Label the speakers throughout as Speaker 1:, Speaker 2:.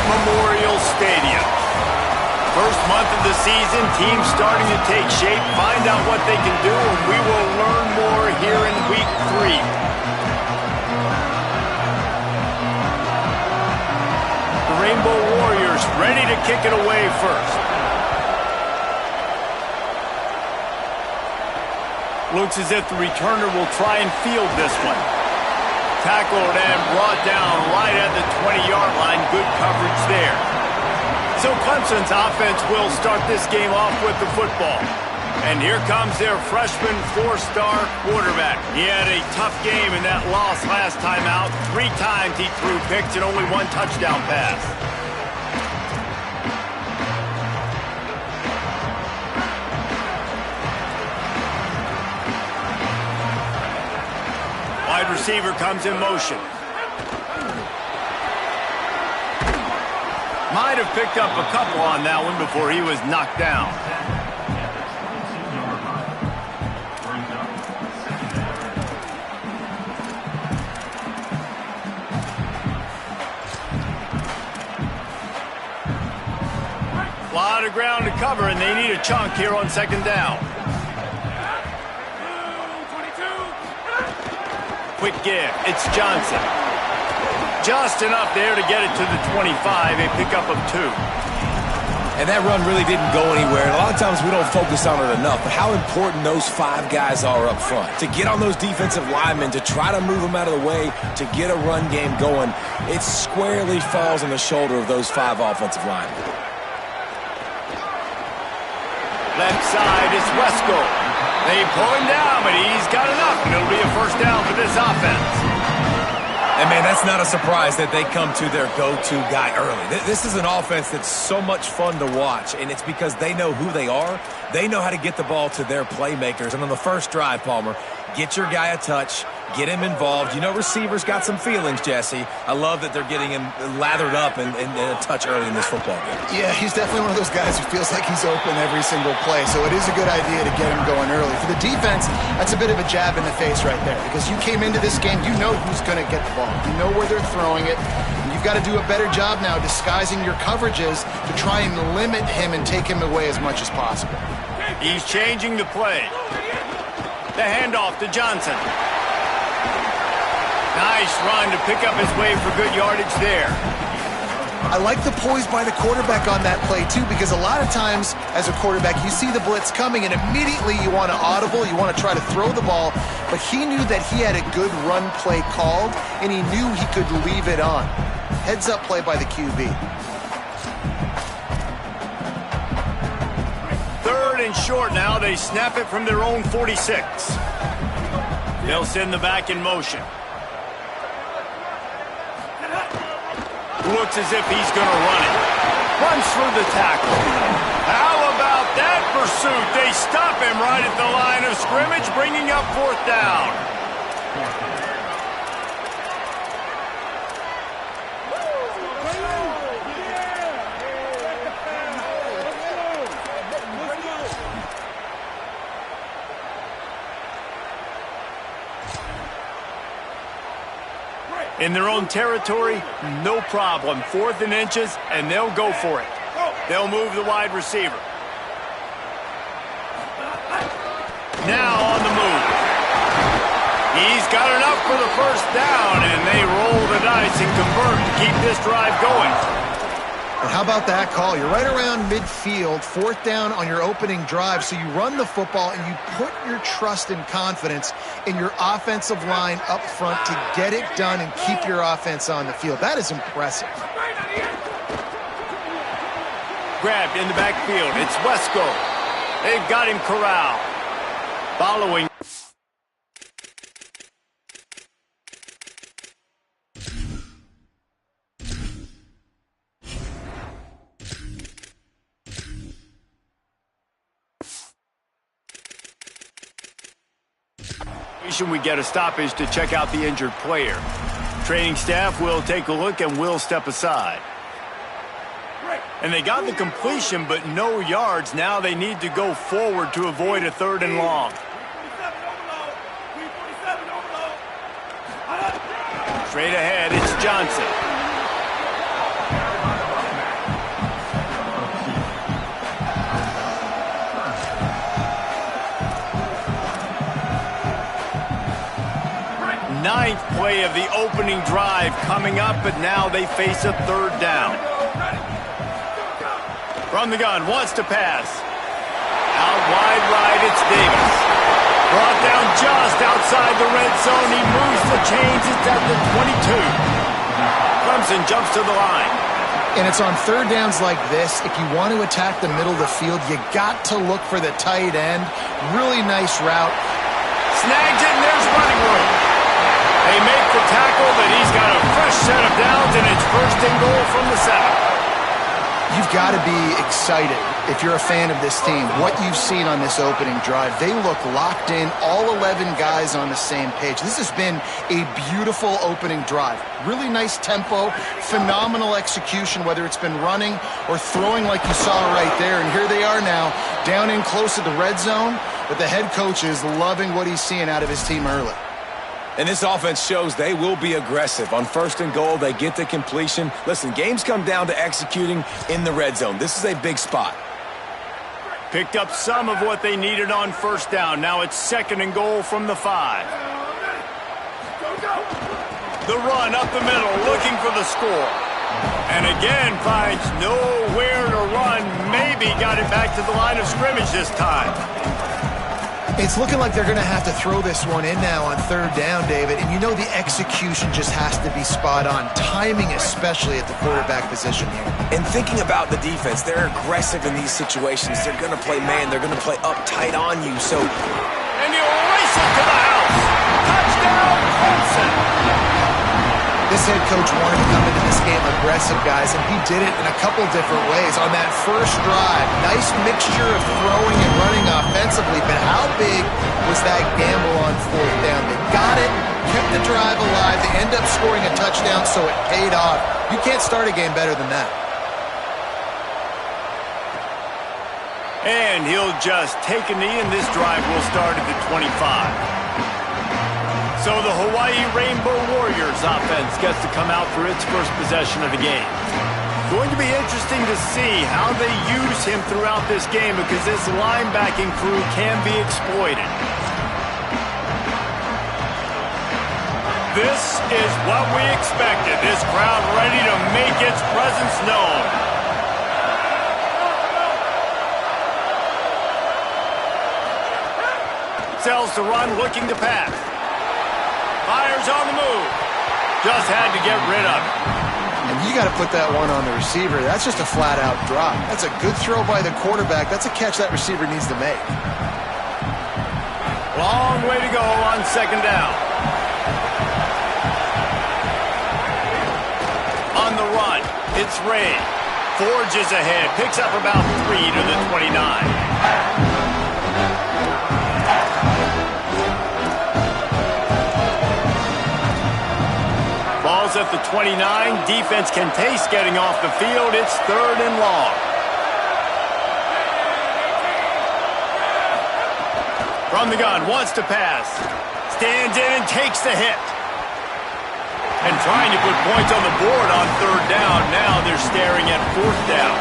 Speaker 1: Memorial Stadium. First month of the season, teams starting to take shape, find out what they can do, and we will learn more here in Week 3. The Rainbow Warriors ready to kick it away first. Looks as if the returner will try and field this one. Tackled and brought down right at the 20-yard line. Good coverage there. So Clemson's offense will start this game off with the football. And here comes their freshman four-star quarterback. He had a tough game in that loss last time out. 3 times he threw picks and only 1 touchdown pass. Wide receiver comes in motion. Might have picked up a couple on that one before he was knocked down. A lot of ground to cover, and they need a chunk here on second down. Quick give. It's Johnson. Just enough there to get it to the 25, a pickup of 2.
Speaker 2: And that run really didn't go anywhere. And a lot of times we don't focus on it enough, but how important those 5 guys are up front. To get on those defensive linemen, to try to move them out of the way, to get a run game going, it squarely falls on the shoulder of those 5 offensive linemen.
Speaker 1: Left side is Wesco. They pull him down, but he's got enough, and it'll be a first down for this offense.
Speaker 2: And, man, that's not a surprise that they come to their go-to guy early. This is an offense that's so much fun to watch, and it's because they know who they are. They know how to get the ball to their playmakers. And on the first drive, Palmer, get your guy a touch, get him involved. You know receivers got some feelings, Jesse. I love that they're getting him lathered up and a touch early in this football game.
Speaker 3: Yeah, he's definitely one of those guys who feels like he's open every single play, so it is a good idea to get him going early. For the defense, that's a bit of a jab in the face right there, because you came into this game, you know who's going to get the ball. You know where they're throwing it. And you've got to do a better job now disguising your coverages to try and limit him and take him away as much as possible.
Speaker 1: He's changing the play. The handoff to Johnson. Nice run to pick up his way for good yardage there.
Speaker 3: I like the poise by the quarterback on that play, too, because a lot of times as a quarterback, you see the blitz coming, and immediately you want to audible, you want to try to throw the ball, but he knew that he had a good run play called, and he knew he could leave it on. Heads-up play by the QB.
Speaker 1: 3rd and short now. They snap it from their own 46. They'll send the back in motion. Looks as if he's going to run it. Runs through the tackle. How about that pursuit? They stop him right at the line of scrimmage, bringing up 4th down. In their own territory, no problem. 4th and inches, and they'll go for it. They'll move the wide receiver. Now on the move. He's got enough for the first down, and they roll the dice and convert to keep this drive going.
Speaker 3: And how about that call? You're right around midfield, 4th down on your opening drive, so you run the football and you put your trust and confidence in your offensive line up front to get it done and keep your offense on the field. That is impressive.
Speaker 1: Grabbed in the backfield. It's Wesco. They've got him corralled. Following. We get a stoppage to check out the injured player. Training staff will take a look and will step aside. And they got the completion, but no yards. Now they need to go forward to avoid a 3rd and long. Straight ahead, it's Johnson. replay of the opening drive coming up, but now they face a third down. From the gun, wants to pass. Out wide right, it's Davis. Brought down just outside the red zone. He moves the chains. It's at the 22. Clemson jumps to the line.
Speaker 3: And it's on third downs like this. If you want to attack the middle of the field, you got to look for the tight end. Really nice route.
Speaker 1: Snags it, and there's running room. They make the tackle, but he's got a fresh set of downs, and it's first and goal from the 7.
Speaker 3: You've got to be excited if you're a fan of this team. What you've seen on this opening drive, they look locked in, all 11 guys on the same page. This has been a beautiful opening drive. Really nice tempo, phenomenal execution, whether it's been running or throwing like you saw right there. And here they are now, down in close to the red zone, but the head coach is loving what he's seeing out of his team early.
Speaker 2: And this offense shows they will be aggressive. On first and goal, they get the completion. Listen, games come down to executing in the red zone. This is a big spot.
Speaker 1: Picked up some of what they needed on first down. Now it's second and goal from the 5. The run up the middle, looking for the score. And again, finds nowhere to run. Maybe got it back to the line of scrimmage this time.
Speaker 3: It's looking like they're going to have to throw this one in now on third down, David. And you know the execution just has to be spot on. Timing especially at the quarterback position here.
Speaker 2: And thinking about the defense, they're aggressive in these situations. They're going to play man. They're going to play up tight on you. So,
Speaker 1: and you race it to the house. Touchdown, Clemson.
Speaker 3: This head coach wanted to come into this game aggressive, guys, and he did it in a couple different ways. On that first drive, nice mixture of throwing and running offensively, but how big was that gamble on fourth down? They got it, kept the drive alive, they end up scoring a touchdown, so it paid off. You can't start a game better than that.
Speaker 1: And he'll just take a knee, and this drive will start at the 25. So the Hawaii Rainbow Warriors offense gets to come out for its first possession of the game. Going to be interesting to see how they use him throughout this game because this linebacking crew can be exploited. This is what we expected. This crowd ready to make its presence known. Sells to run, looking to pass. Fires on the move. Just had to get rid of it.
Speaker 3: And you got to put that one on the receiver. That's just a flat-out drop. That's a good throw by the quarterback. That's a catch that receiver needs to make.
Speaker 1: Long way to go on second down. On the run, it's Ray. Forges ahead. Picks up about 3 to the 29. Ball's at the 29. Defense can taste getting off the field. It's third and long. From the gun, wants to pass. Stands in and takes the hit. And trying to put points on the board on third down. Now they're staring at fourth down.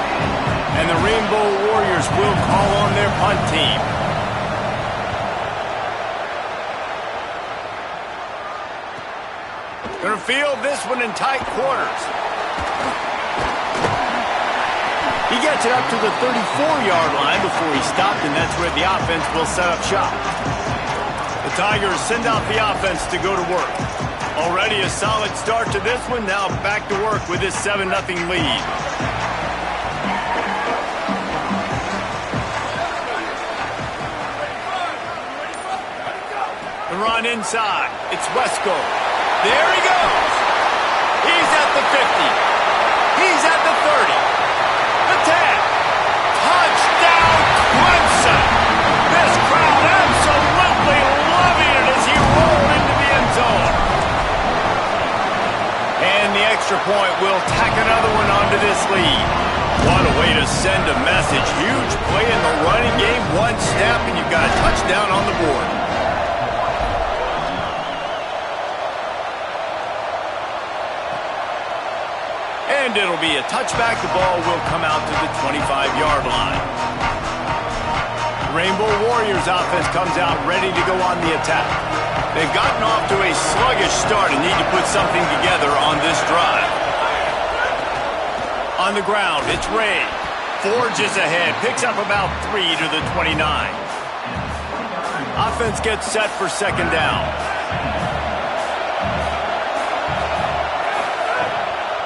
Speaker 1: And the Rainbow Warriors will call on their punt team. Going to field this one in tight quarters. He gets it up to the 34-yard line before he stopped, and that's where the offense will set up shop. The Tigers send out the offense to go to work. Already a solid start to this one. Now back to work with this 7-0 lead. The run inside. It's Wesco. There he goes. He's at the 50. He's at the 30. The 10. Touchdown, Clemson. This crowd absolutely loving it as he rolled into the end zone. And the extra point will tack another one onto this lead. What a way to send a message. Huge play in the running game. One snap and you've got a touchdown on the board. And it'll be a touchback. The ball will come out to the 25-yard line. Rainbow Warriors offense comes out ready to go on the attack. They've gotten off to a sluggish start and need to put something together on this drive. On the ground, it's Ray. Forges ahead, picks up about 3 to the 29. Offense gets set for second down.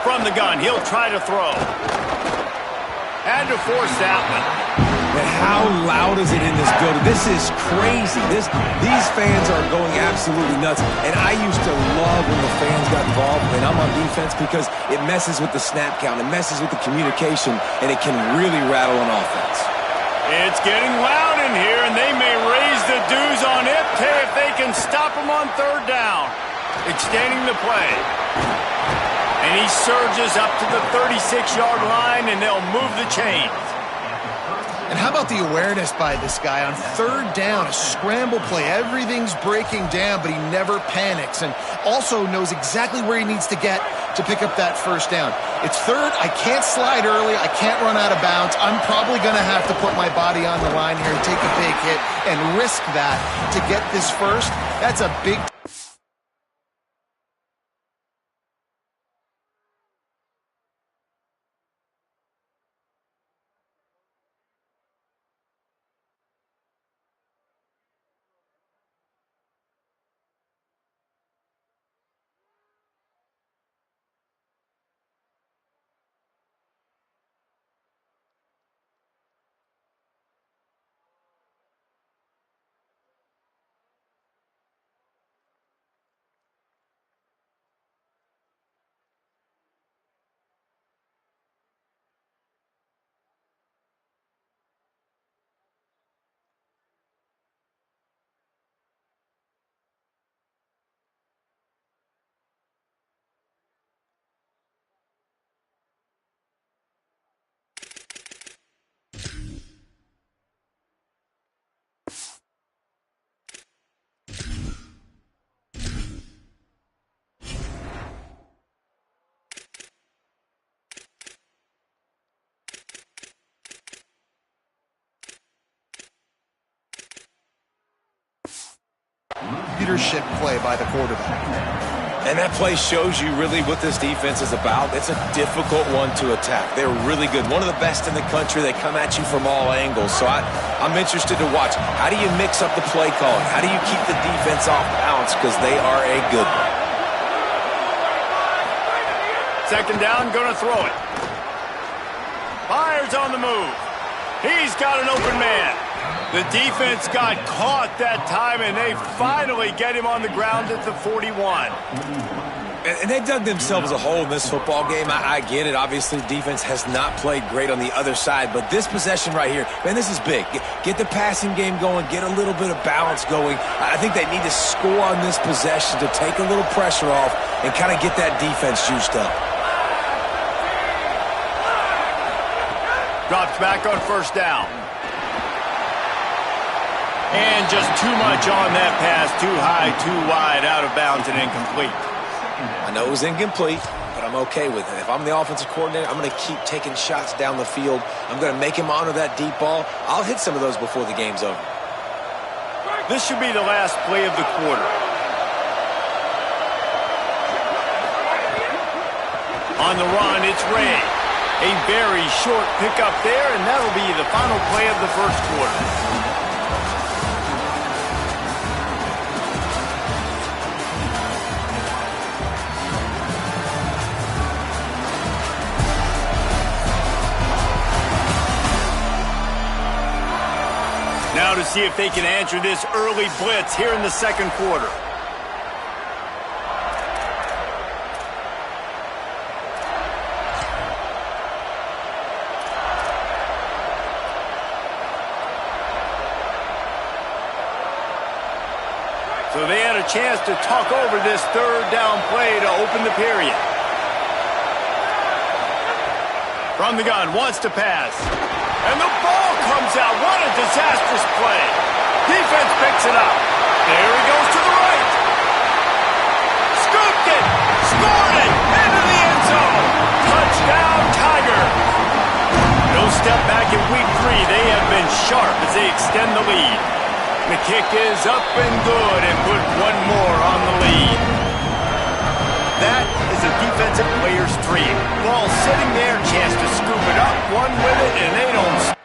Speaker 1: From the gun, he'll try to throw. Had to force that one.
Speaker 2: And how loud is it in this building? This is crazy. These fans are going absolutely nuts. And I used to love when the fans got involved when I'm on defense because it messes with the snap count. It messes with the communication, and it can really rattle an offense.
Speaker 1: It's getting loud in here, and they may raise the dues on it if they can stop him on third down. Extending the play. And he surges up to the 36-yard line, and they'll move the chains.
Speaker 3: And how about the awareness by this guy on third down, a scramble play. Everything's breaking down, but he never panics and also knows exactly where he needs to get to pick up that first down. It's third. I can't slide early. I can't run out of bounds. I'm probably going to have to put my body on the line here and take a big hit and risk that to get this first. That's a big... leadership play by the quarterback.
Speaker 2: And that play shows you really what this defense is about. It's a difficult one to attack. They're really good. One of the best in the country. They come at you from all angles. So I'm interested to watch. How do you mix up the play calling? How do you keep the defense off balance? Because they are a good one.
Speaker 1: Second down, going to throw it. Fires on the move. He's got an open man. The defense got caught that time, and they finally get him on the ground at the 41.
Speaker 2: And they dug themselves a hole in this football game. I get it. Obviously, defense has not played great on the other side, but this possession right here, man, this is big. Get the passing game going, get a little bit of balance going. I think they need to score on this possession to take a little pressure off and kind of get that defense juiced up.
Speaker 1: Drops back on first down. And just too much on that pass. Too high, too wide, out of bounds, and incomplete.
Speaker 2: I know it was incomplete, but I'm okay with it. If I'm the offensive coordinator, I'm going to keep taking shots down the field. I'm going to make him honor that deep ball. I'll hit some of those before the game's over.
Speaker 1: This should be the last play of the quarter. On the run, it's Ray. A very short pickup there, and that'll be the final play of the first quarter. Now to see if they can answer this early blitz here in the second quarter. So they had a chance to talk over this third down play to open the period. From the gun, wants to pass. And the ball comes out. What a disastrous play. Defense picks it up. There he goes to the right. Scooped it. Scored it. Into the end zone. Touchdown, Tiger. No step back in week 3. They have been sharp as they extend the lead. The kick is up and good and put one more on the lead. That is a defensive player's dream. Ball sitting there, chance to scoop it up, one with it, and they don't.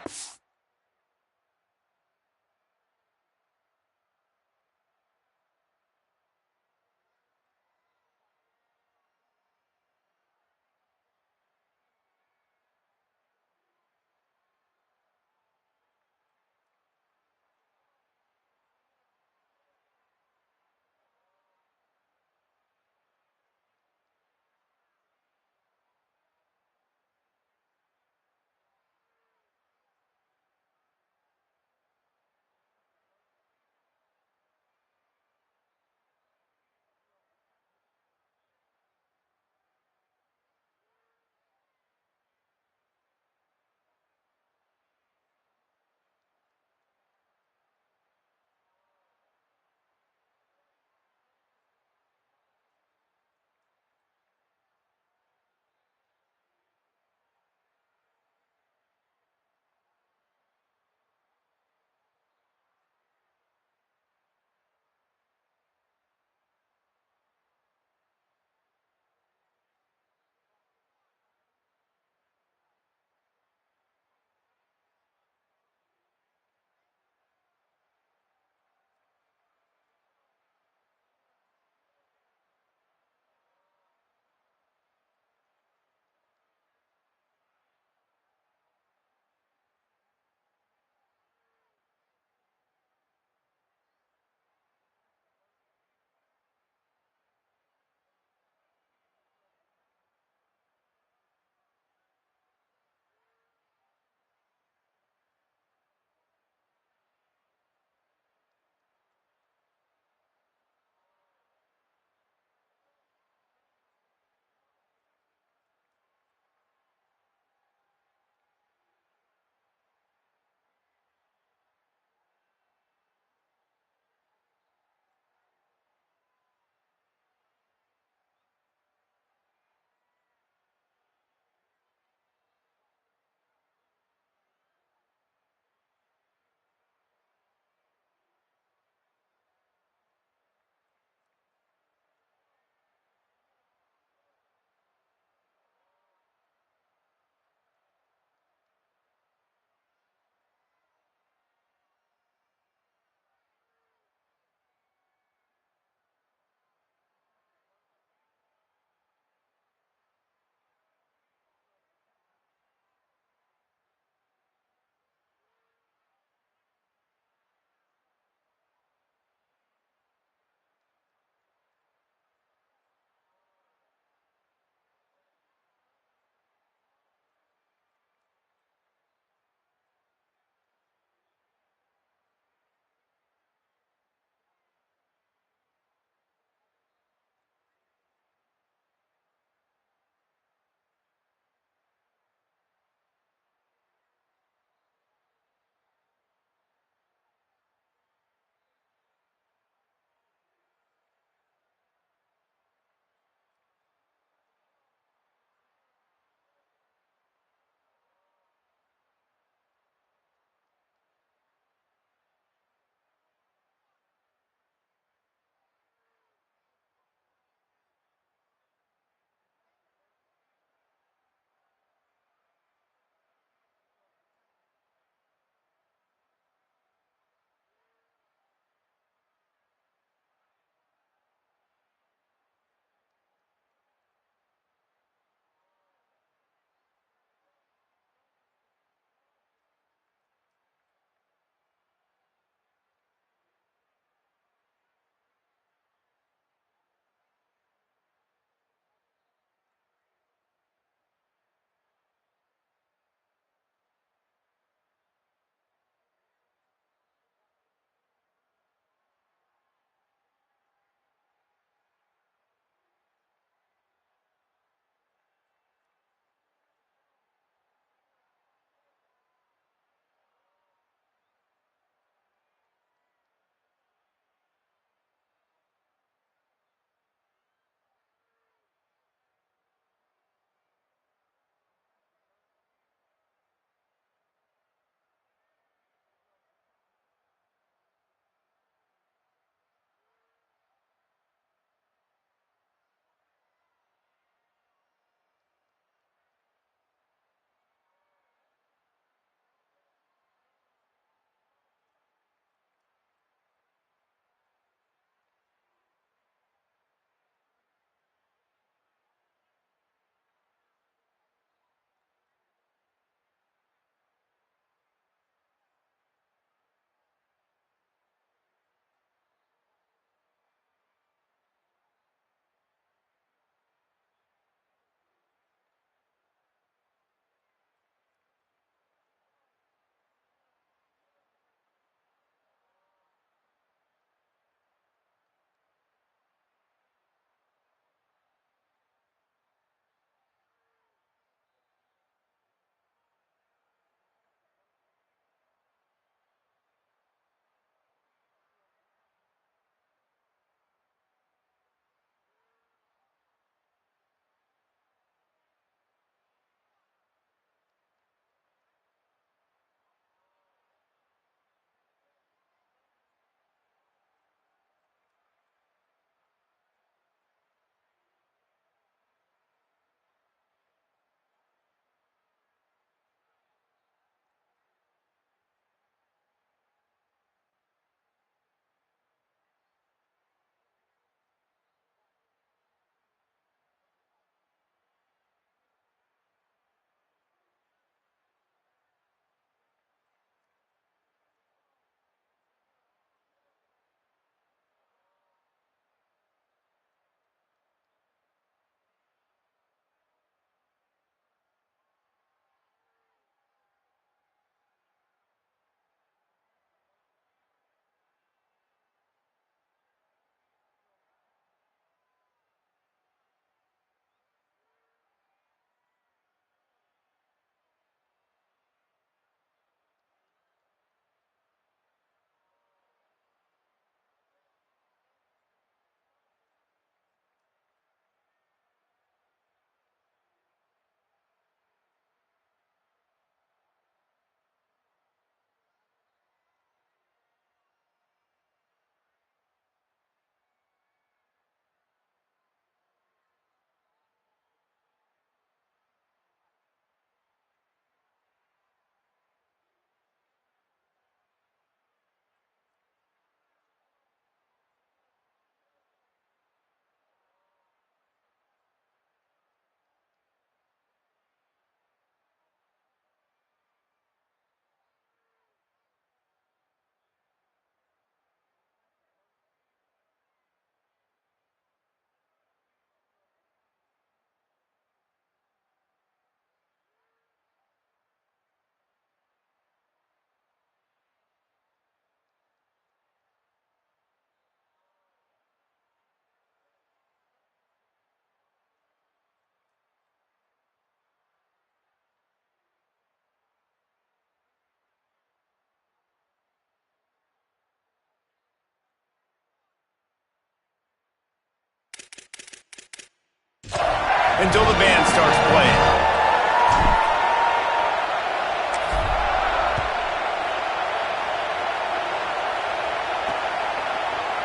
Speaker 1: until the band starts playing.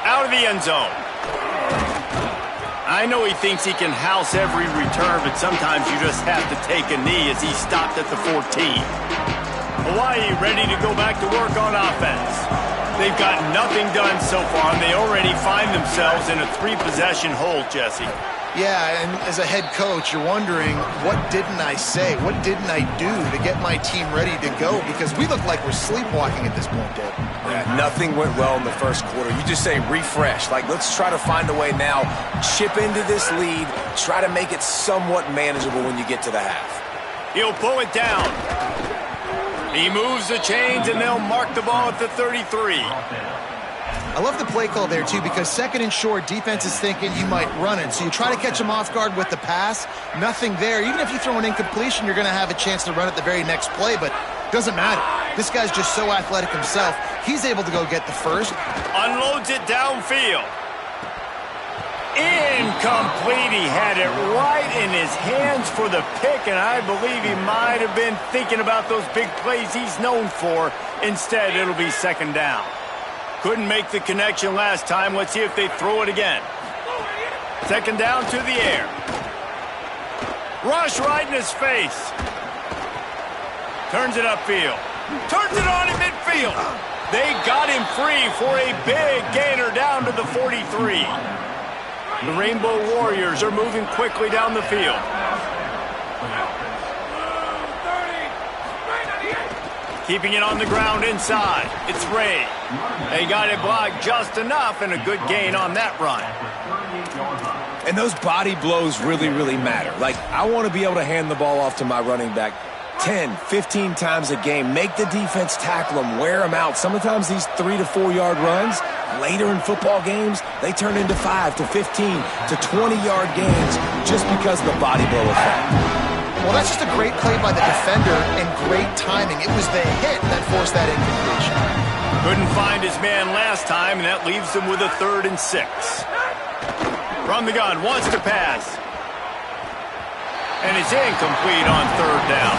Speaker 1: Out of the end zone. I know he thinks he can house every return, but sometimes you just have to take a knee as he stopped at the 14. Hawaii ready to go back to work on offense. They've got nothing done so far, and they already find themselves in a 3-possession hole, Jesse.
Speaker 3: Yeah, and as a head coach, you're wondering, what didn't I say? What didn't I do to get my team ready to go? Because we look like we're sleepwalking at this point, Dave.
Speaker 2: Yeah, nothing went well in the first quarter. You just say refresh. Like, let's try to find a way now, chip into this lead, try to make it somewhat manageable when you get to the half.
Speaker 1: He'll pull it down. He moves the chains, and they'll mark the ball at the 33.
Speaker 3: I love the play call there, too, because second and short, defense is thinking you might run it. So you try to catch him off guard with the pass. Nothing there. Even if you throw an incompletion, you're going to have a chance to run it the very next play, but doesn't matter. This guy's just so athletic himself. He's able to go get the first.
Speaker 1: Unloads it downfield. Incomplete. He had it right in his hands for the pick, and I believe he might have been thinking about those big plays he's known for. Instead, it'll be second down. Couldn't make the connection last time. Let's see if they throw it again. Second down to the air. Rush right in his face. Turns it upfield. Turns it on in midfield. They got him free for a big gainer down to the 43. The Rainbow Warriors are moving quickly down the field. Keeping it on the ground inside. It's Ray. They got it blocked just enough, and a good gain on that run.
Speaker 2: And those body blows really, really matter. Like, I want to be able to hand the ball off to my running back 10, 15 times a game. Make the defense tackle them, wear them out. Sometimes these 3 to 4 yard runs, later in football games, they turn into 5 to 15 to 20 yard gains just because of the body blow effect.
Speaker 3: Well, that's just a great play by the defender and great timing. It was the hit that forced that incompletion.
Speaker 1: Couldn't find his man last time, and that leaves him with a 3rd and 6. From the gun, wants to pass. And it's incomplete on 3rd down.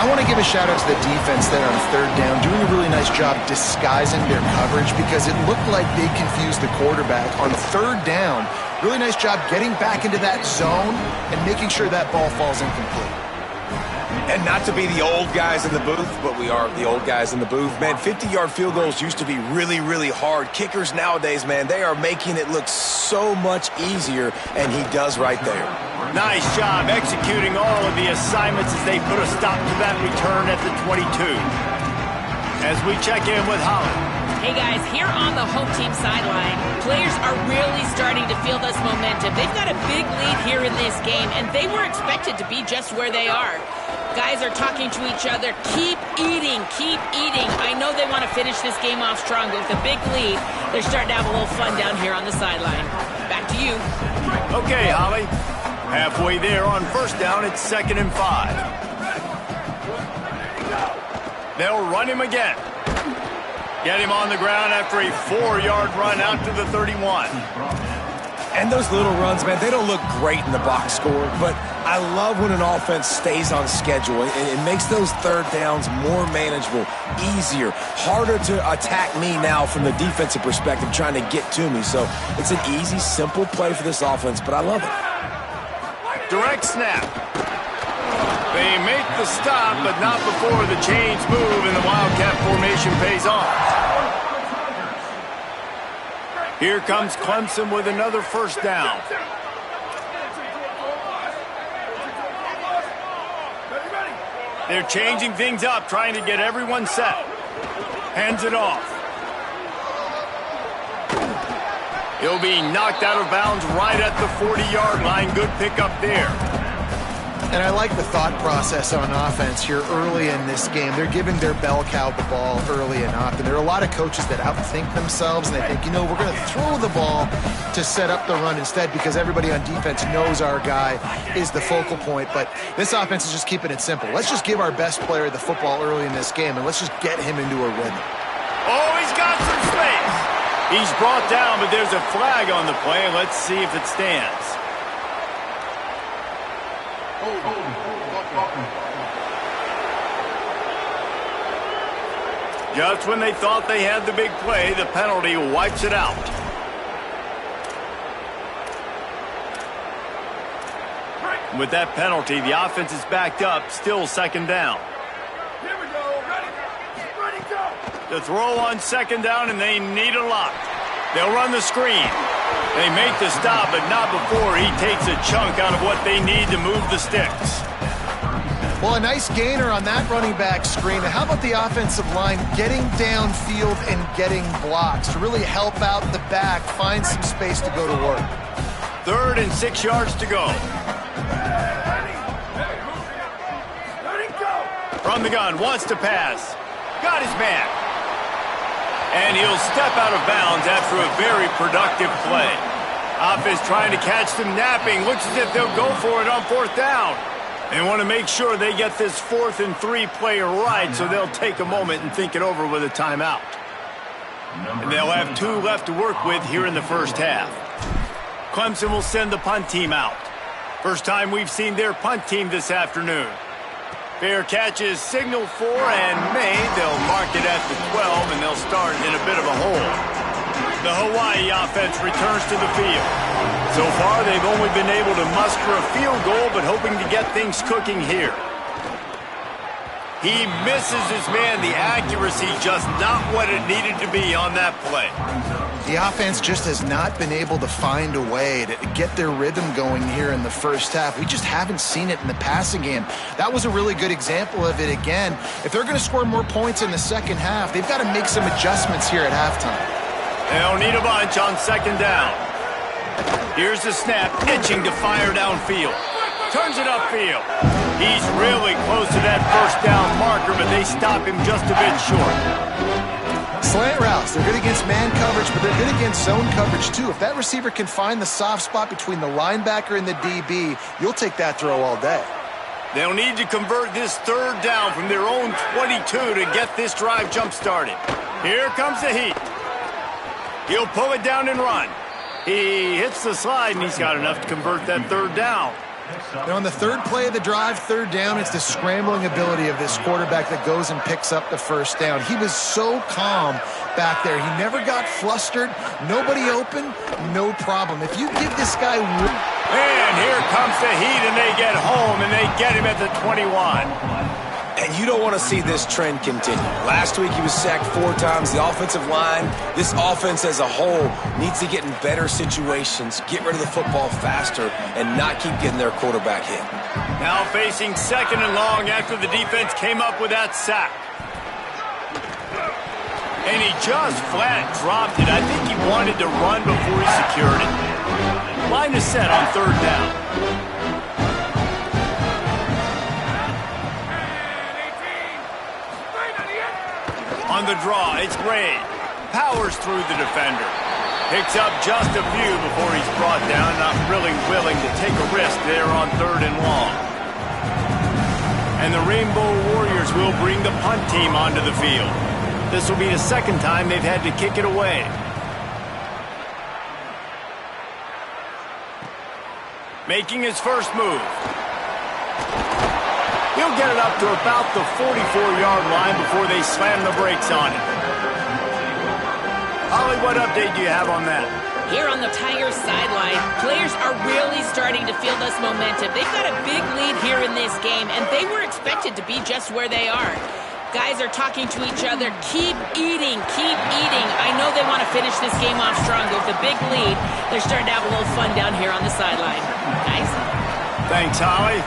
Speaker 3: I want to give a shout out to the defense there on 3rd down, doing a really nice job disguising their coverage because it looked like they confused the quarterback on 3rd down. Really nice job getting back into that zone and making sure that ball falls incomplete.
Speaker 2: And not to be the old guys in the booth, but we are the old guys in the booth. Man, 50-yard field goals used to be really, really hard. Kickers nowadays, man, they are making it look so much easier, and he does right there.
Speaker 1: Nice job executing all of the assignments as they put a stop to that return at the 22. As we check in with Holland.
Speaker 4: Hey guys, here on the home team sideline, players are really starting to feel this momentum. They've got a big lead here in this game, and they were expected to be just where they are. Guys are talking to each other, keep eating, keep eating. I know they want to finish this game off strong, but with a big lead, they're starting to have a little fun down here on the sideline. Back to you.
Speaker 1: Okay, Holly. Halfway there on 1st down, it's 2nd and 5. They'll run him again. Get him on the ground after a 4-yard run out to the 31.
Speaker 2: And those little runs, man, they don't look great in the box score, but I love when an offense stays on schedule. It makes those 3rd downs more manageable, easier, harder to attack me now from the defensive perspective trying to get to me. So it's an easy, simple play for this offense, but I love it.
Speaker 1: Direct snap. They make the stop, but not before the chains move and the Wildcat formation pays off. Here comes Clemson with another 1st down. They're changing things up, trying to get everyone set. Hands it off. He'll be knocked out of bounds right at the 40-yard line. Good pickup there.
Speaker 3: And I like the thought process on offense here early in this game. They're giving their bell cow the ball early and often. There are a lot of coaches that outthink themselves, and they think, you know, we're going to throw the ball to set up the run instead because everybody on defense knows our guy is the focal point. But this offense is just keeping it simple. Let's just give our best player the football early in this game, and let's just get him into a rhythm.
Speaker 1: Oh, he's got some space. He's brought down, but there's a flag on the play. Let's see if it stands. Just when they thought they had the big play, the penalty wipes it out. With that penalty, the offense is backed up, still second down.
Speaker 5: Here we go. Ready, go.
Speaker 1: The throw on second down, and they need a lot. They'll run the screen. They make the stop, but not before he takes a chunk out of what they need to move the sticks.
Speaker 3: Well, a nice gainer on that running back screen. How about the offensive line getting downfield and getting blocks to really help out the back, find some space to go to work?
Speaker 1: 3rd and 6 yards to go. From the gun, wants to pass. Got his man. And he'll step out of bounds after a very productive play. Offense trying to catch them napping. Looks as if they'll go for it on 4th down. They want to make sure they get this 4th and 3 play right, so they'll take a moment and think it over with a timeout. And they'll have 2 left to work with here in the first half. Clemson will send the punt team out. First time we've seen their punt team this afternoon. Fair catch is signaled for and made. They'll mark it at the 12, and they'll start in a bit of a hole. The Hawaii offense returns to the field. So far, they've only been able to muster a field goal, but hoping to get things cooking here. He misses his man. The accuracy just not what it needed to be on that play.
Speaker 3: The offense just has not been able to find a way to get their rhythm going here in the first half. We just haven't seen it in the passing game. That was a really good example of it again. If they're going to score more points in the second half, they've got to make some adjustments here at halftime.
Speaker 1: They'll need a bunch on second down. Here's the snap, itching to fire downfield. Turns it upfield. He's really close to that first down marker, but they stop him just a bit short.
Speaker 3: Slant routes, they're good against man coverage, but they're good against zone coverage too. If that receiver can find the soft spot between the linebacker and the DB, you'll take that throw all day.
Speaker 1: They'll need to convert this 3rd down from their own 22 to get this drive jump-started. Here comes the heat. He'll pull it down and run. He hits the slide, and he's got enough to convert that 3rd down.
Speaker 3: Now on the 3rd play of the drive, 3rd down, it's the scrambling ability of this quarterback that goes and picks up the first down. He was so calm back there. He never got flustered. Nobody open, no problem. If you give this guy...
Speaker 1: And here comes the heat, and they get home, and they get him at the 21.
Speaker 2: And you don't want to see this trend continue. Last week he was sacked 4 times. The offensive line, this offense as a whole, needs to get in better situations, get rid of the football faster, and not keep getting their quarterback hit.
Speaker 1: Now facing 2nd and long after the defense came up with that sack. And he just flat dropped it. I think he wanted to run before he secured it. Line is set on 3rd down. On the draw, it's Gray. Powers through the defender. Picks up just a few before he's brought down, not really willing to take a risk there on 3rd and long. And the Rainbow Warriors will bring the punt team onto the field. This will be the 2nd time they've had to kick it away. Making his first move. He'll get it up to about the 44-yard line before they slam the brakes on it. Holly, what update do you have on that?
Speaker 4: Here on the Tigers sideline, players are really starting to feel this momentum. They've got a big lead here in this game, and they were expected to be just where they are. Guys are talking to each other. Keep eating, keep eating. I know they want to finish this game off strong, but with a big lead, they're starting to have a little fun down here on the sideline. Nice.
Speaker 1: Thanks, Holly.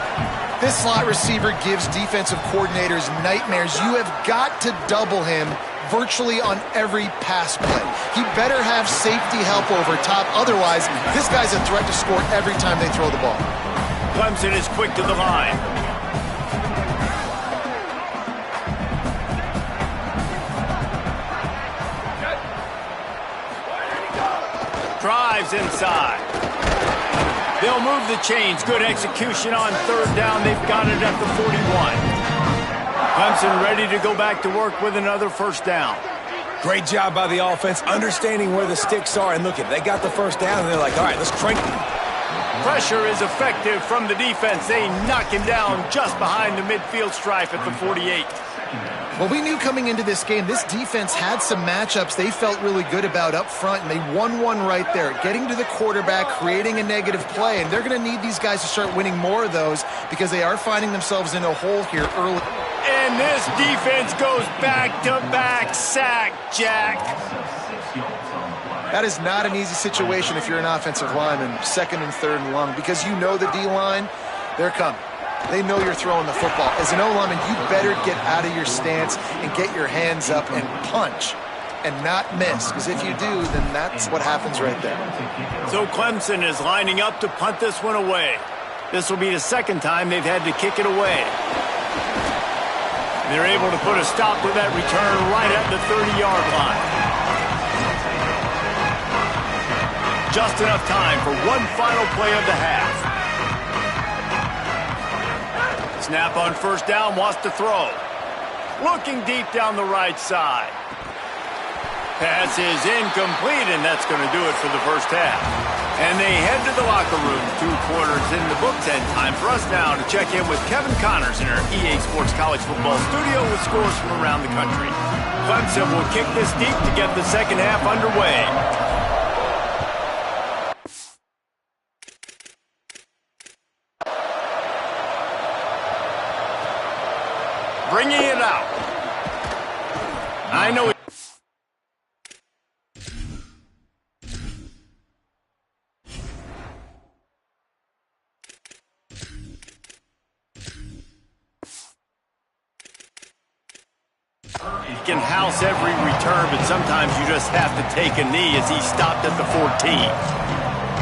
Speaker 3: This slot receiver gives defensive coordinators nightmares. You have got to double him virtually on every pass play. He better have safety help over top. Otherwise, this guy's a threat to score every time they throw the ball.
Speaker 1: Clemson is quick to the line. Drives inside. They'll move the chains. Good execution on 3rd down. They've got it at the 41. Clemson ready to go back to work with another 1st down.
Speaker 2: Great job by the offense, understanding where the sticks are. And look, they got the 1st down, and they're like, all right, let's crank them.
Speaker 1: Pressure is effective from the defense. They knock him down just behind the midfield stripe at the 48.
Speaker 3: Well, we knew coming into this game, this defense had some matchups they felt really good about up front, and they won one right there, getting to the quarterback, creating a negative play, and they're going to need these guys to start winning more of those because they are finding themselves in a hole here early.
Speaker 1: And this defense goes back-to-back sack, Jack.
Speaker 3: That is not an easy situation if you're an offensive lineman, second and third and long, because you know the D-line, they're coming. They know you're throwing the football. As an O-lineman, you better get out of your stance and get your hands up and punch and not miss, because if you do, then that's what happens right there.
Speaker 1: So Clemson is lining up to punt this one away. This will be the second time they've had to kick it away. They're able to put a stop to that return right at the 30-yard line. Just enough time for one final play of the half. Snap on first down, wants to throw. Looking deep down the right side. Pass is incomplete, and that's going to do it for the first half. And they head to the locker room. 2 quarters in the books, and time for us now to check in with Kevin Connors in our EA Sports College Football studio with scores from around the country. Clemson will kick this deep to get the second half underway. Bringing it out. I know it. He can house every return, but sometimes you just have to take a knee as he stopped at the 14.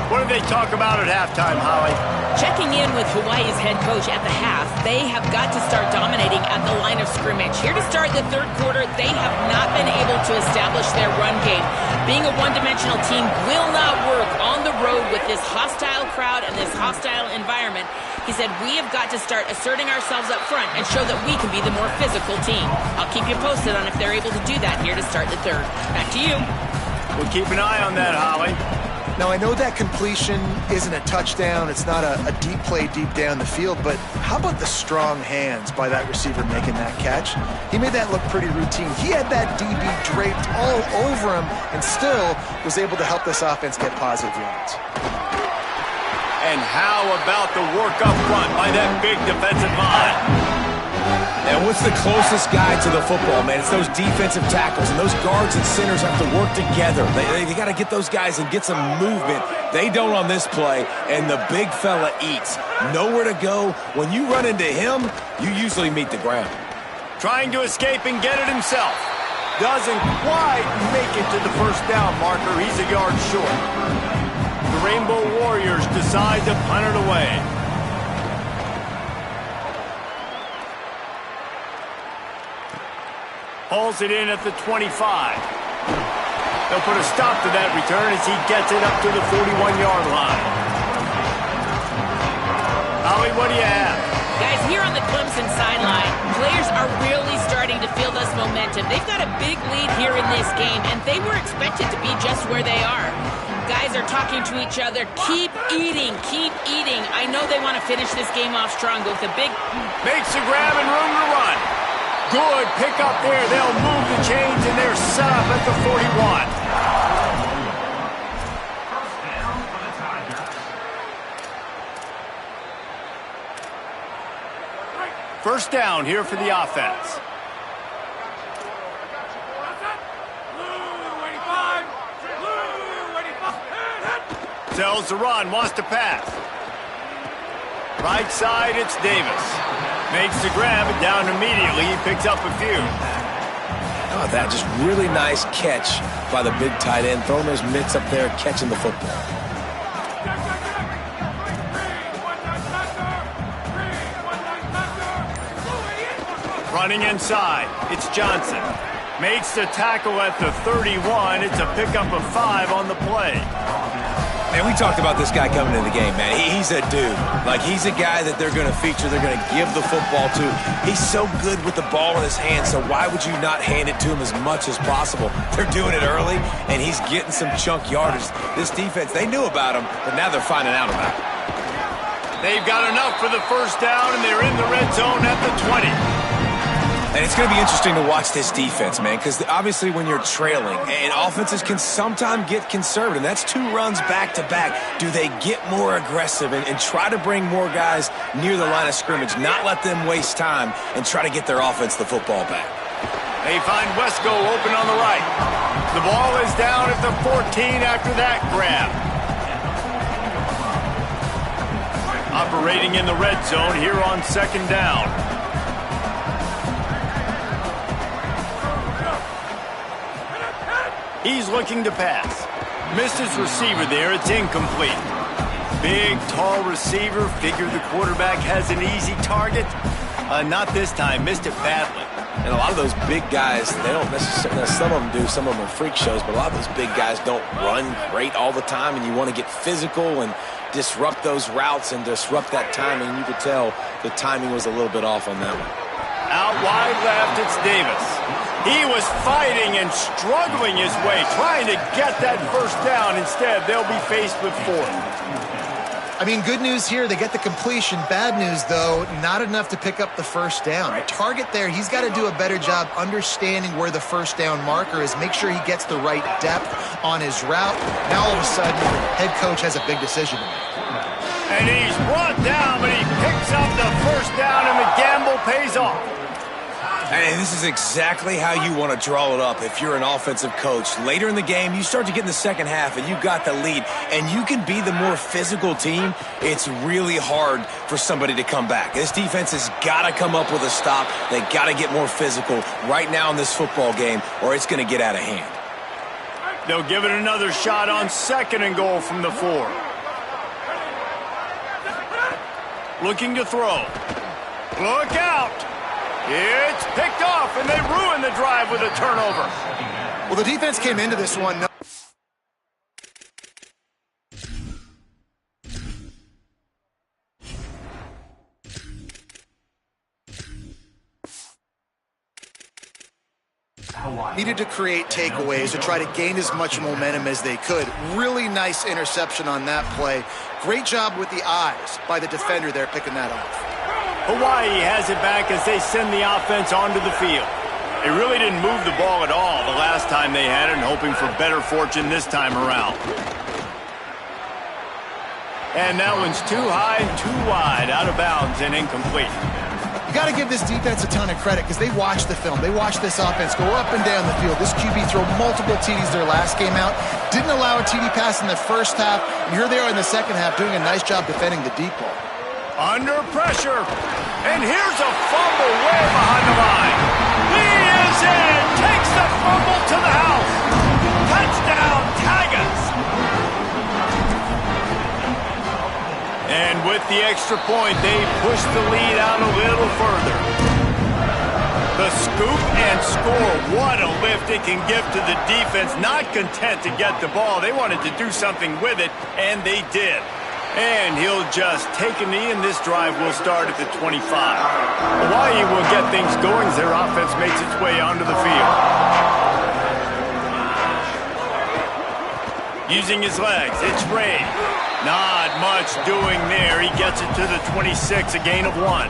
Speaker 1: What did they talk about at halftime, Holly?
Speaker 4: Checking in with Hawaii's head coach at the half, they have got to start dominating at the line of scrimmage. Here to start the third quarter, they have not been able to establish their run game. Being a one-dimensional team will not work on the road with this hostile crowd and this hostile environment. He said, we have got to start asserting ourselves up front and show that we can be the more physical team. I'll keep you posted on if they're able to do that here to start the third. Back to you.
Speaker 1: We'll keep an eye on that, Holly.
Speaker 3: Now, I know that completion isn't a touchdown. It's not a deep play deep down the field, but how about the strong hands by that receiver making that catch? He made that look pretty routine. He had that DB draped all over him and still was able to help this offense get positive yards.
Speaker 1: And how about the work up front by that big defensive line?
Speaker 2: And what's the closest guy to the football, man? It's those defensive tackles, and those guards and centers have to work together. They got to get those guys and get some movement. They don't on this play, and the big fella eats. Nowhere to go. When you run into him, you usually meet the ground.
Speaker 1: Trying to escape and get it himself. Doesn't quite make it to the first down marker. He's a yard short. The Rainbow Warriors decide to punt it away. Hauls it in at the 25. They'll put a stop to that return as he gets it up to the 41-yard line. Holly, what do you have?
Speaker 4: Guys, here on the Clemson sideline, players are really starting to feel this momentum. They've got a big lead here in this game, and they were expected to be just where they are. Guys are talking to each other. Keep eating, keep eating. I know they want to finish this game off strong, but with a big...
Speaker 1: Makes a grab and room to run. Good pick up there. They'll move the chains, and they're set up at the 41. First down here for the offense. Tells the run, wants to pass. Right side, it's Davis. Makes the grab, and down immediately. He picks up a few.
Speaker 2: Oh, that just really nice catch by the big tight end. Throwing those mitts up there, catching the football.
Speaker 1: Running inside, it's Johnson. Makes the tackle at the 31. It's a pickup of 5 on the play.
Speaker 2: Man, we talked about this guy coming into the game, man. He's a dude. Like, he's a guy that they're going to feature, they're going to give the football to. He's so good with the ball in his hands, so why would you not hand it to him as much as possible? They're doing it early, and he's getting some chunk yardage. This defense, they knew about him, but now they're finding out about it.
Speaker 1: They've got enough for the first down, and they're in the red zone at the 20.
Speaker 2: And it's going to be interesting to watch this defense, man, because obviously when you're trailing, and offenses can sometimes get conservative. That's 2 runs back-to-back. Do they get more aggressive and try to bring more guys near the line of scrimmage, not let them waste time, and try to get their offense the football back?
Speaker 1: They find Wesco open on the right. The ball is down at the 14 after that grab. Operating in the red zone here on second down. He's looking to pass. Missed his receiver there. It's incomplete. Big, tall receiver. Figure the quarterback has an easy target. Not this time. Missed it badly.
Speaker 2: And a lot of those big guys, they don't necessarily, some of them do, some of them are freak shows, but a lot of those big guys don't run great all the time, and you want to get physical and disrupt those routes and disrupt that timing. You could tell the timing was a little bit off on that one.
Speaker 1: Out wide left, it's Davis. He was fighting and struggling his way, trying to get that first down. Instead, they'll be faced with 4th.
Speaker 3: I mean, good news here, they get the completion. Bad news, though, not enough to pick up the first down. The target there, he's got to do a better job understanding where the first down marker is, make sure he gets the right depth on his route. Now, all of a sudden, the head coach has a big decision to make.
Speaker 1: And he's brought down, but he picks up the first down, and the gamble pays off.
Speaker 2: And this is exactly how you want to draw it up if you're an offensive coach. Later in the game, you start to get in the second half, and you got the lead, and you can be the more physical team. It's really hard for somebody to come back. This defense has got to come up with a stop. They got to get more physical right now in this football game, or it's going to get out of hand.
Speaker 1: They'll give it another shot on 2nd and goal from the 4. Looking to throw. Look out! It's picked off, and they ruin the drive with a turnover.
Speaker 3: Well, the defense came into this one. Needed to create takeaways to try to gain as much momentum as they could. Really nice interception on that play. Great job with the eyes by the defender there picking that off.
Speaker 1: Hawaii has it back as they send the offense onto the field. They really didn't move the ball at all the last time they had it, and hoping for better fortune this time around. And that one's too high and too wide, out of bounds and incomplete.
Speaker 3: You got to give this defense a ton of credit because they watched the film. They watched this offense go up and down the field. This QB throw multiple TDs their last game out. Didn't allow a TD pass in the first half. And here they are in the second half doing a nice job defending the deep ball.
Speaker 1: Under pressure. And here's a fumble way behind the line. He is in. Takes the fumble to the house. Touchdown, Tigers. And with the extra point, they push the lead out a little further. The scoop and score. What a lift it can give to the defense. Not content to get the ball. They wanted to do something with it, and they did. And he'll just take a knee, and this drive will start at the 25. Hawaii will get things going as their offense makes its way onto the field. Using his legs, it's Ray. Not much doing there. He gets it to the 26, a gain of 1.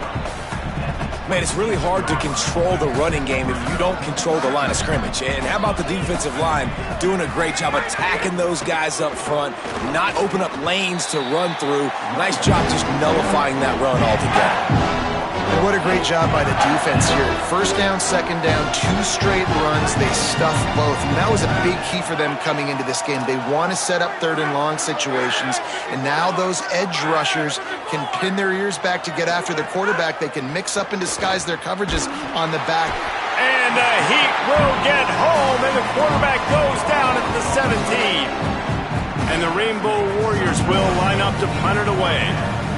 Speaker 2: Man, it's really hard to control the running game if you don't control the line of scrimmage. And how about the defensive line doing a great job attacking those guys up front, not open up lanes to run through. Nice job just nullifying that run altogether.
Speaker 3: And what a great job by the defense here. First down, second down, 2 straight runs. They stuffed both. And that was a big key for them coming into this game. They want to set up 3rd and long situations. And now those edge rushers can pin their ears back to get after the quarterback. They can mix up and disguise their coverages on the back.
Speaker 1: And the Heat will get home, and the quarterback goes down at the 17. And the Rainbow Warriors will line up to punt it away.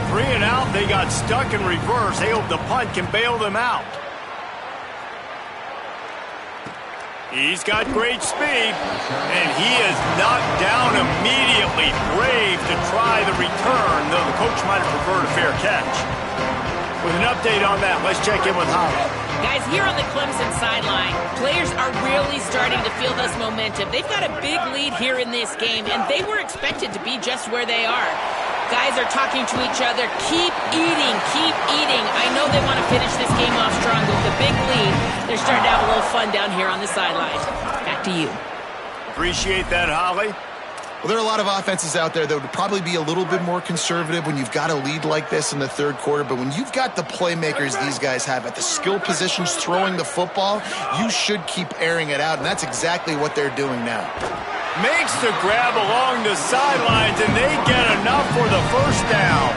Speaker 1: 3 and out, they got stuck in reverse. They hope the punt can bail them out. He's got great speed, and he is knocked down immediately. Brave to try the return, though the coach might have preferred a fair catch. With an update on that, let's check in with Holly.
Speaker 4: Guys, here on the Clemson sideline, players are really starting to feel this momentum. They've got a big lead here in this game, and they were expected to be just where they are. Guys are talking to each other. Keep eating, keep eating. I know they want to finish this game off strong with the big lead. They're starting to have a little fun down here on the sideline. Back to you.
Speaker 1: Appreciate that, Holly.
Speaker 3: Well, there are a lot of offenses out there that would probably be a little bit more conservative when you've got a lead like this in the third quarter. But when you've got the playmakers these guys have at the skill positions throwing the football, you should keep airing it out. And that's exactly what they're doing now.
Speaker 1: Makes the grab along the sidelines, and they get enough for the first down.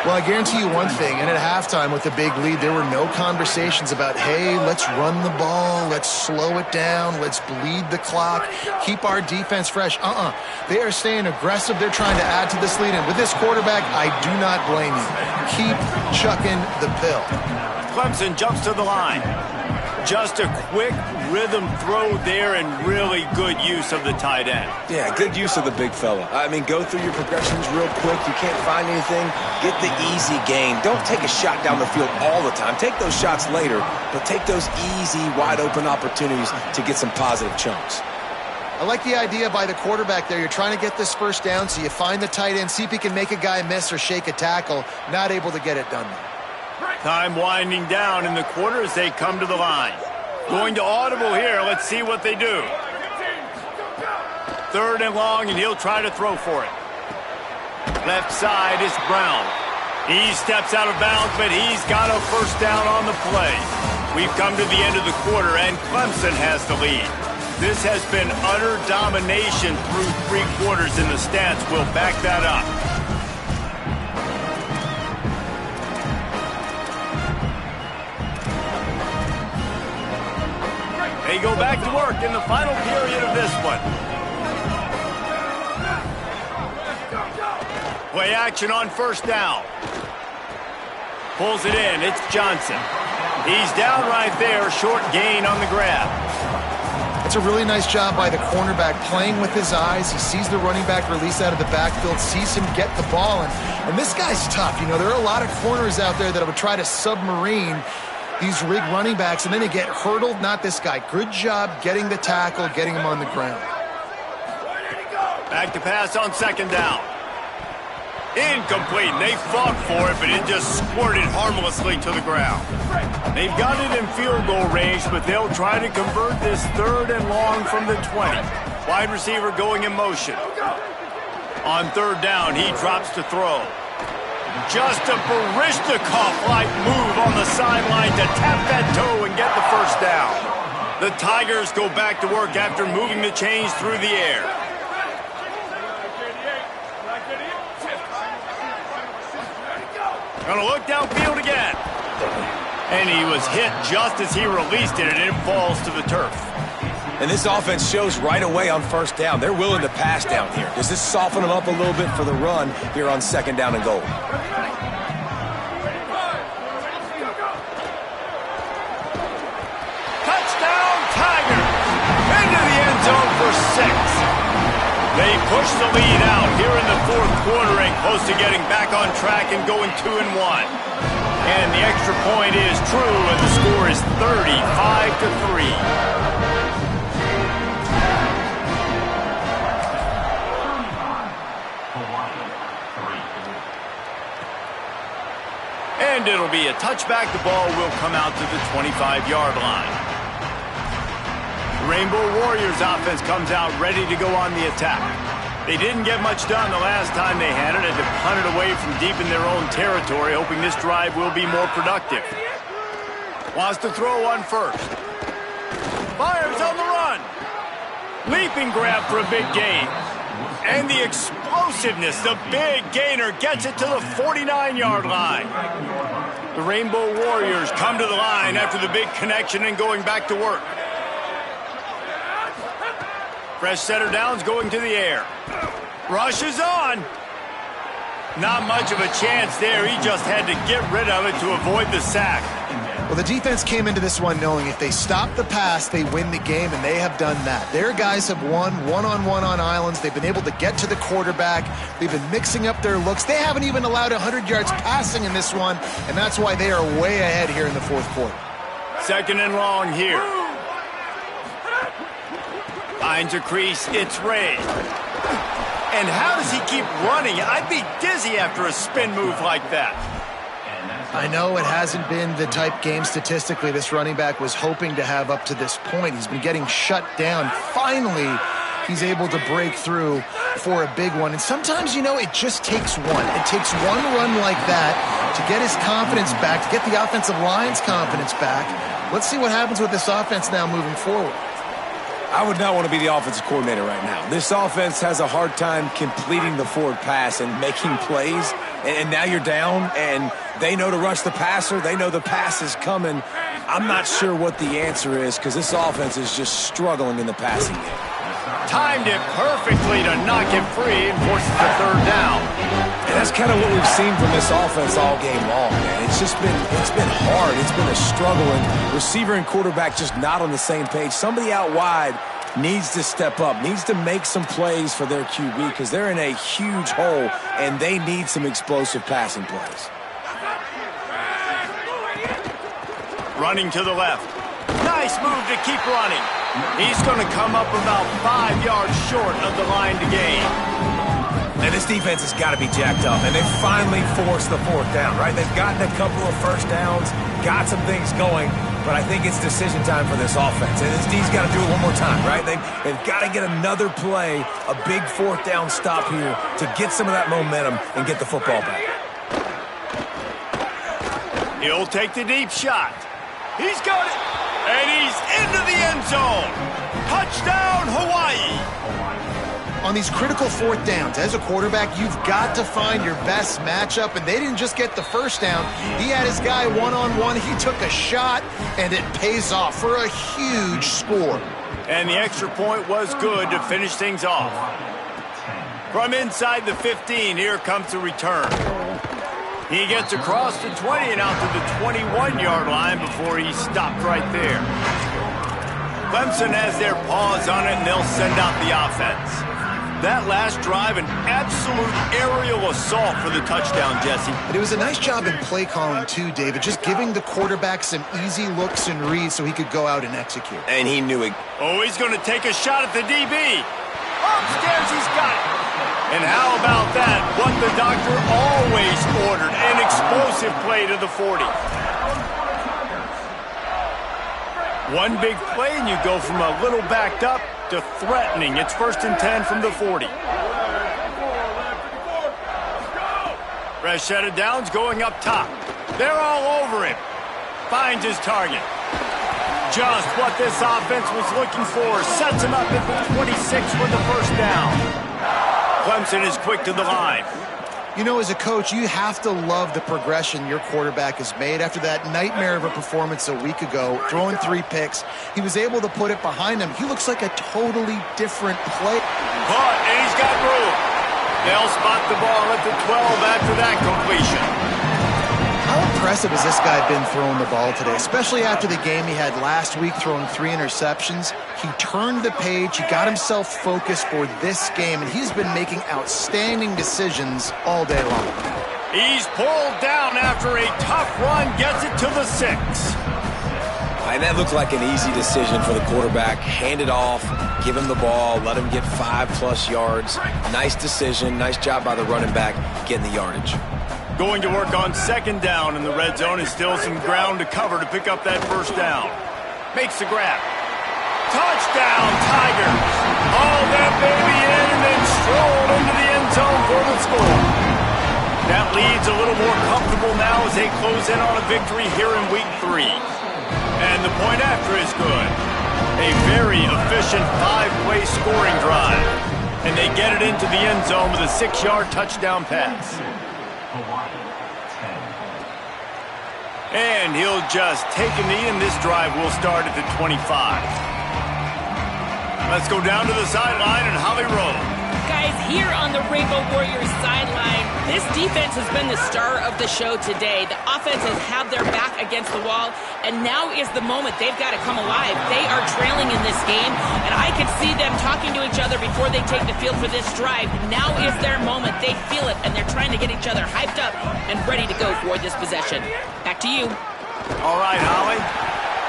Speaker 3: Well, I guarantee you one thing, and at halftime with the big lead, there were no conversations about, hey, let's run the ball, let's slow it down, let's bleed the clock, keep our defense fresh. They are staying aggressive. They're trying to add to this lead, and with this quarterback, I do not blame you. Keep chucking the pill.
Speaker 1: Clemson jumps to the line. Just a quick rhythm throw there and really good use of the tight end.
Speaker 2: Yeah, good use of the big fella. I mean, go through your progressions real quick. You can't find anything, get the easy gain. Don't take a shot down the field all the time. Take those shots later, but take those easy, wide-open opportunities to get some positive chunks.
Speaker 3: I like the idea by the quarterback there. You're trying to get this first down, so you find the tight end, see if he can make a guy miss or shake a tackle. Not able to get it done.
Speaker 1: Time winding down in the quarter as they come to the line. Going to audible here. Let's see what they do. Third and long, and he'll try to throw for it. Left side is Brown. He steps out of bounds, but he's got a first down on the play. We've come to the end of the quarter, and Clemson has the lead. This has been utter domination through three quarters, and the stats will back that up. They go back to work in the final period of this one. Play action on first down. Pulls it in. It's Johnson. He's down right there. Short gain on the grab.
Speaker 3: It's a really nice job by the cornerback playing with his eyes. He sees the running back release out of the backfield, sees him get the ball. And this guy's tough. You know, there are a lot of corners out there that would try to submarine these rig running backs, and then they get hurdled. Not this guy. Good job getting the tackle, getting him on the ground.
Speaker 1: Back to pass on second down. Incomplete. They fought for it, but it just squirted harmlessly to the ground. They've got it in field goal range, but they'll try to convert this third and long from the 20. Wide receiver going in motion. On third down, he drops to throw. Just a Barishnikov-like move on the sideline to tap that toe and get the first down. The Tigers go back to work after moving the chains through the air. Gonna look downfield again. And he was hit just as he released it, and it falls to the turf.
Speaker 2: And this offense shows right away on first down. They're willing to pass down here. Does this soften them up a little bit for the run here on second down and goal?
Speaker 1: Touchdown, Tigers! Into the end zone for 6. They push the lead out here in the fourth quarter and close to getting back on track and going 2-1. And the extra point is true, and the score is 35-3. And it'll be a touchback. The ball will come out to the 25-yard line. The Rainbow Warriors offense comes out ready to go on the attack. They didn't get much done the last time they had it, and to punt it away from deep in their own territory, hoping this drive will be more productive. Wants to throw on first. Fires on the run. Leaping grab for a big gain. And the explosiveness, the big gainer gets it to the 49-yard line. The Rainbow Warriors come to the line after the big connection and going back to work. Fresh set of downs going to the air. Rush is on. Not much of a chance there. He just had to get rid of it to avoid the sack.
Speaker 3: Well, the defense came into this one knowing if they stop the pass, they win the game, and they have done that. Their guys have won one-on-one on islands. They've been able to get to the quarterback. They've been mixing up their looks. They haven't even allowed 100 yards passing in this one, and that's why they are way ahead here in the fourth quarter.
Speaker 1: Second and long here. Finds a crease. It's Ray. And how does he keep running? I'd be dizzy after a spin move like that.
Speaker 3: I know it hasn't been the type game statistically this running back was hoping to have up to this point. He's been getting shut down. Finally, he's able to break through for a big one. And sometimes, it just takes one. It takes one run like that to get his confidence back, to get the offensive line's confidence back. Let's see what happens with this offense now moving forward.
Speaker 2: I would not want to be the offensive coordinator right now. This offense has a hard time completing the forward pass and making plays. And now you're down, and they know to rush the passer. They know the pass is coming. I'm not sure what the answer is because this offense is just struggling in the passing game.
Speaker 1: Timed it perfectly to knock it free and force it to third down.
Speaker 2: And that's kind of what we've seen from this offense all game long, man. It's been hard. It's been a struggle, and receiver and quarterback just not on the same page. Somebody out wide needs to step up, needs to make some plays for their QB because they're in a huge hole, and they need some explosive passing plays.
Speaker 1: Running to the left. Nice move to keep running. He's going to come up about 5 yards short of the line to gain.
Speaker 2: And this defense has got to be jacked up, and they finally forced the fourth down, right? They've gotten a couple of first downs, got some things going, but I think it's decision time for this offense. And this D's got to do it one more time, right? They've got to get another play, a big fourth down stop here to get some of that momentum and get the football back.
Speaker 1: He'll take the deep shot. He's got it. And he's into the end zone. Touchdown, Hawaii.
Speaker 3: On these critical fourth downs, as a quarterback, you've got to find your best matchup, and they didn't just get the first down. He had his guy one-on-one. He took a shot, and it pays off for a huge score.
Speaker 1: And the extra point was good to finish things off. From inside the 15, here comes the return. He gets across the 20 and out to the 21-yard line before he stopped right there. Clemson has their paws on it, and they'll send out the offense. That last drive, an absolute aerial assault for the touchdown, Jesse.
Speaker 3: But it was a nice job in play calling, too, David, just giving the quarterback some easy looks and reads so he could go out and execute.
Speaker 2: And he knew it.
Speaker 1: Oh, he's going to take a shot at the DB. Upstairs, he's got it. And how about that? What the doctor always ordered, an explosive play to the 40. One big play, and you go from a little backed up to threatening. It's 1st and 10 from the 40. Fresh set of downs going up top. They're all over him. Finds his target. Just what this offense was looking for. Sets him up at the 26 for the first down. Clemson is quick to the line.
Speaker 3: As a coach, you have to love the progression your quarterback has made. After that nightmare of a performance a week ago, throwing 3 picks, he was able to put it behind him. He looks like a totally different player.
Speaker 1: Caught, and he's got room. They'll spot the ball at the 12 after that completion.
Speaker 3: How impressive has this guy been throwing the ball today, especially after the game he had last week throwing 3 interceptions? He turned the page, he got himself focused for this game, and he's been making outstanding decisions all day long.
Speaker 1: He's pulled down after a tough run, gets it to the 6.
Speaker 2: And that looked like an easy decision for the quarterback. Hand it off, give him the ball, let him get 5+ yards. Nice decision, nice job by the running back getting the yardage.
Speaker 1: Going to work on 2nd down in the red zone, and still some ground to cover to pick up that 1st down. Makes the grab. Touchdown, Tigers. Haul that baby in and then stroll into the end zone for the score. That lead's a little more comfortable now as they close in on a victory here in week 3. And the point after is good. A very efficient 5-play scoring drive. And they get it into the end zone with a 6-yard touchdown pass. And he'll just take a knee, and this drive will start at the 25. Let's go down to the sideline and Holly roll.
Speaker 4: Guys, here on the Rainbow Warriors sideline, this defense has been the star of the show today. The offense has had their back against the wall, and now is the moment they've got to come alive. They are trailing in this game, and I can see them talking to each other before they take the field for this drive. Now is their moment. They feel it, and they're trying to get each other hyped up and ready to go for this possession. Back to you.
Speaker 1: All right, Holly.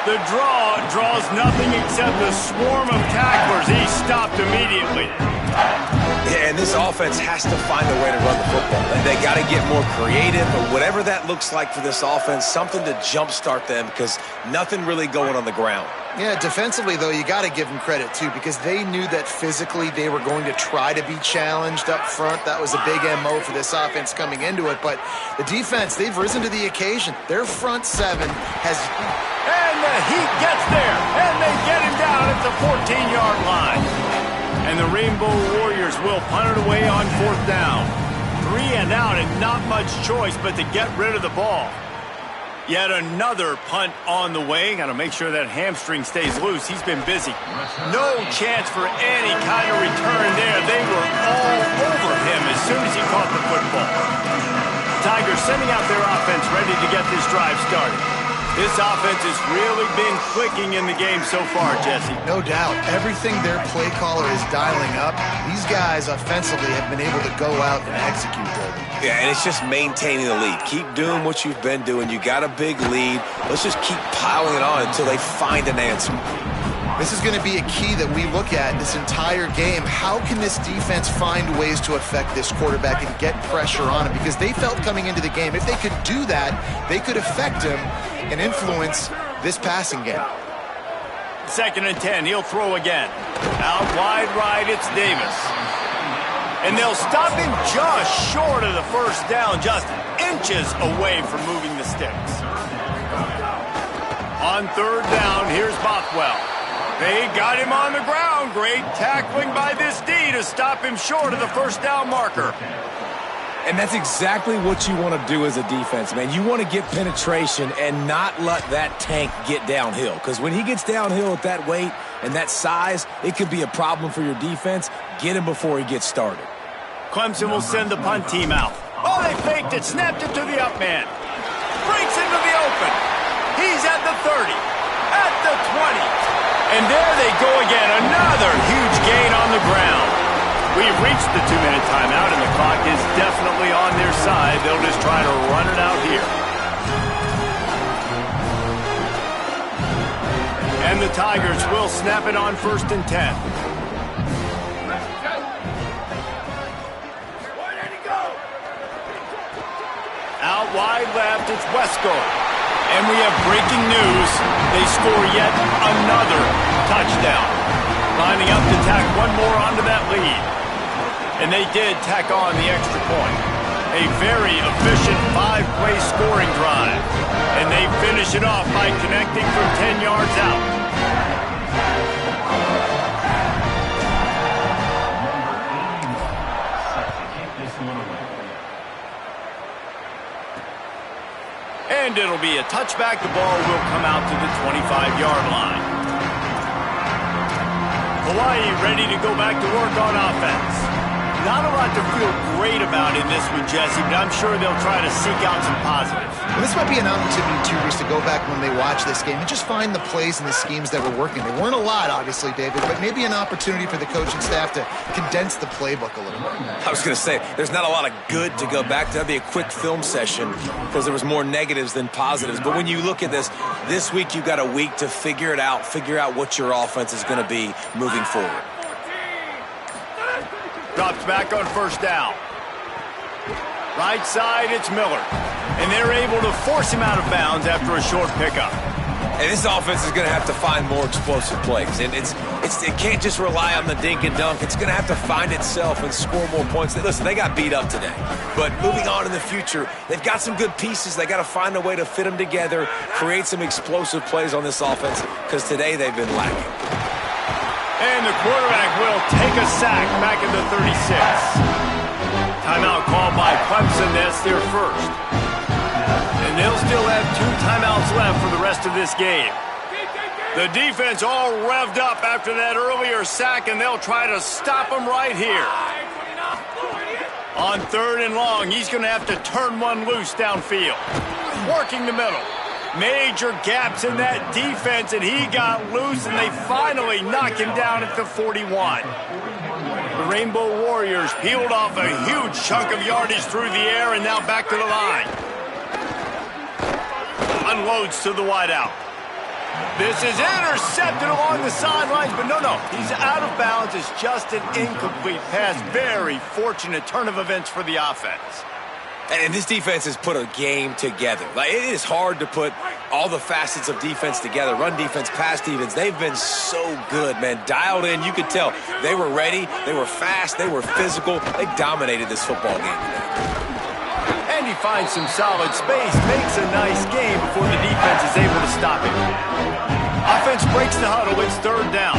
Speaker 1: The draw draws nothing except a swarm of tacklers. He stopped immediately.
Speaker 2: Yeah, and this offense has to find a way to run the football. They got to get more creative, but whatever that looks like for this offense, something to jumpstart them because nothing really going on the ground.
Speaker 3: Yeah, defensively, though, you got to give them credit, too, because they knew that physically they were going to try to be challenged up front. That was a big MO for this offense coming into it. But the defense, they've risen to the occasion. Their front seven has...
Speaker 1: And the Heat gets there, and they get him down at the 14-yard line. And the Rainbow Warriors will punt it away on 4th down. 3 and out, and not much choice but to get rid of the ball. Yet another punt on the way. Got to make sure that hamstring stays loose. He's been busy. No chance for any kind of return there. They were all over him as soon as he caught the football. Tigers sending out their offense ready to get this drive started. This offense has really been clicking in the game so far, Jesse.
Speaker 3: No doubt. Everything their play caller is dialing up, these guys offensively have been able to go out and execute there.
Speaker 2: Yeah, and it's just maintaining the lead. Keep doing what you've been doing. You got a big lead. Let's just keep piling it on until they find an answer.
Speaker 3: This is going to be a key that we look at this entire game. How can this defense find ways to affect this quarterback and get pressure on him? Because they felt coming into the game, if they could do that, they could affect him and influence this passing game.
Speaker 1: 2nd and 10. He'll throw again. Out wide right, it's Davis. And they'll stop him just short of the 1st down, just inches away from moving the sticks. On 3rd down, here's Bothwell. They got him on the ground. Great tackling by this D to stop him short of the 1st down marker.
Speaker 2: And that's exactly what you want to do as a defense, man. You want to get penetration and not let that tank get downhill. Because when he gets downhill at that weight and that size, it could be a problem for your defense. Get him before he gets started.
Speaker 1: Clemson will send the punt team out. Oh, they faked it, snapped it to the up man. Breaks into the open. He's at the 30, at the 20. And there they go again, another huge gain on the ground. We've reached the 2-minute timeout, and the clock is definitely on their side. They'll just try to run it out here. And the Tigers will snap it on 1st and 10. Out wide left, it's Wesco. And we have breaking news. They score yet another touchdown. Lining up to tack one more onto that lead. And they did tack on the extra point. A very efficient 5-play scoring drive. And they finish it off by connecting from 10 yards out. And it'll be a touchback. The ball will come out to the 25-yard line. Hawaii ready to go back to work on offense. Not a lot to feel great about in this one, Jesse, but I'm sure they'll try to seek out some positives.
Speaker 3: Well, this might be an opportunity, too, Reese, to go back when they watch this game and just find the plays and the schemes that were working. They weren't a lot, obviously, David, but maybe an opportunity for the coaching staff to condense the playbook a little bit.
Speaker 2: I was going to say, there's not a lot of good to go back to. That'd be a quick film session because there was more negatives than positives. But when you look at this week you've got a week to figure it out, figure out what your offense is going to be moving forward.
Speaker 1: Drops back on 1st down. Right side, it's Miller. And they're able to force him out of bounds after a short pickup.
Speaker 2: And this offense is going to have to find more explosive plays. And it can't just rely on the dink and dunk. It's going to have to find itself and score more points. Listen, they got beat up today. But moving on in the future, they've got some good pieces. They got to find a way to fit them together, create some explosive plays on this offense, because today they've been lacking.
Speaker 1: And the quarterback will take a sack back at the 36. Timeout called by Clemson. That's their first. And they'll still have 2 timeouts left for the rest of this game. The defense all revved up after that earlier sack, and they'll try to stop them right here. On 3rd and long, he's going to have to turn one loose downfield. Working the middle. Major gaps in that defense, and he got loose, and they finally knock him down at the 41. The Rainbow Warriors peeled off a huge chunk of yardage through the air, and now back to the line. Unloads to the wideout. This is intercepted along the sidelines, but no, he's out of bounds. It's just an incomplete pass. Very fortunate turn of events for the offense.
Speaker 2: And this defense has put a game together. Like, it is hard to put all the facets of defense together. Run defense, pass defense. They've been so good, man. Dialed in. You could tell they were ready. They were fast. They were physical. They dominated this football game today.
Speaker 1: And he finds some solid space, makes a nice game before the defense is able to stop him. Offense breaks the huddle. It's third down.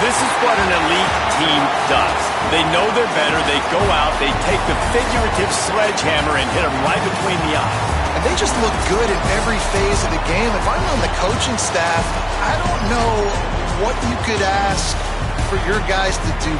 Speaker 1: This is what an elite team does. They know they're better. They go out. They take the figurative sledgehammer and hit them right between the eyes.
Speaker 3: And they just look good in every phase of the game. If I'm on the coaching staff, I don't know what you could ask for your guys to do